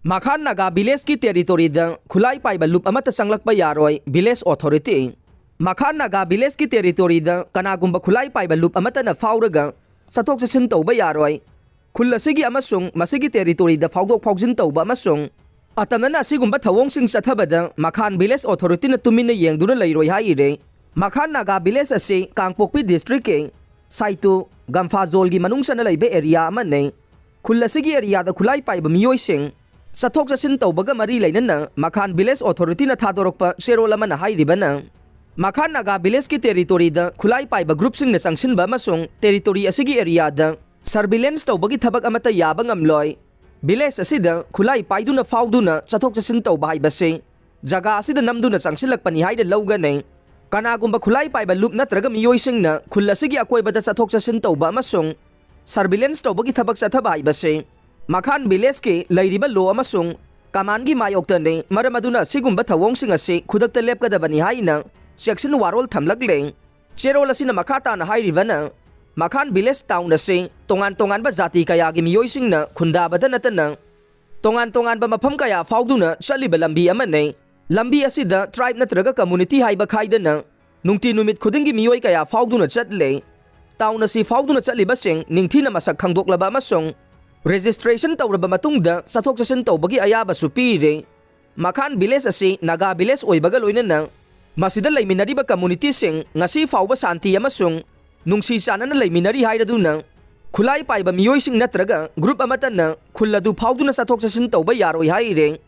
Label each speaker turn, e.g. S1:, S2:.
S1: Makhan Naga Village ki territory da khulai pai ba loop amata sanglakpa yaroi village authority. Makhan Naga Village ki territory da kanagumba khulai pai ba loop amata na fauraga sathok sasin tauba yaroi. Khulasigi amasung masigi territory da faudok faujin tauba amasung atamna asigumba thawong sing sathabada Makhan Village authority na tumina yengduna lairoi haire. Makhan Naga Village ase Kangpokpi district ke Saitu Gamphazol gi manung sana laibe area amane. Khulasigi area da khulai pai ba miyoi sing sathok sasin taubaga mari lainana Makhan Village authority na thadorokpa serol ama na hairibana. Makhan Naga Village ki territory da khulai pai ba group sing na sangsinba amasung territory asigi area da surveillance tawbagi thabak amata yaba ngamloi. Village asida khulai paiduna fauduna sathok sasin tawba haibase jaga asida namduna sangsilakpani haida lawganay. Kanagumba khulai pai ba loop natraga miyoi singna khulasigi akoibada sathok sasin tawba amasung surveillance tawbagi thabak sathaba haibase. Makhan Village ke lairiba lo amasung kamangi mayoktane maramaduna sigumba thawong sing ase khudakta lepkadabani haina section warol thamlakleng. Cherol asina makata na hairibana Makhan Village town ase tongan ba jati kaya gi miyoi singna khundabada natana tongan ba mafam kaya fauduna chaliba lambi amane. Lambi asida tribe natraga community haiba khaidana nungti numit khudingi miyoi kaya fauduna chatle. Town asi fauduna chaliba sing ningthina masak khangdoklaba amasung registration tawraba matungda sathok sasin tawbagi ayaba supire. Makhan Village ase Naga Village oibaga loinana masida laiminariba community sing ngasi fawba santi amasung nungsi sanana laiminari hairaduna khulai paiba miyoi sing natraga group amatana khulladu fawduna sathok sasin tawba yaroi haire.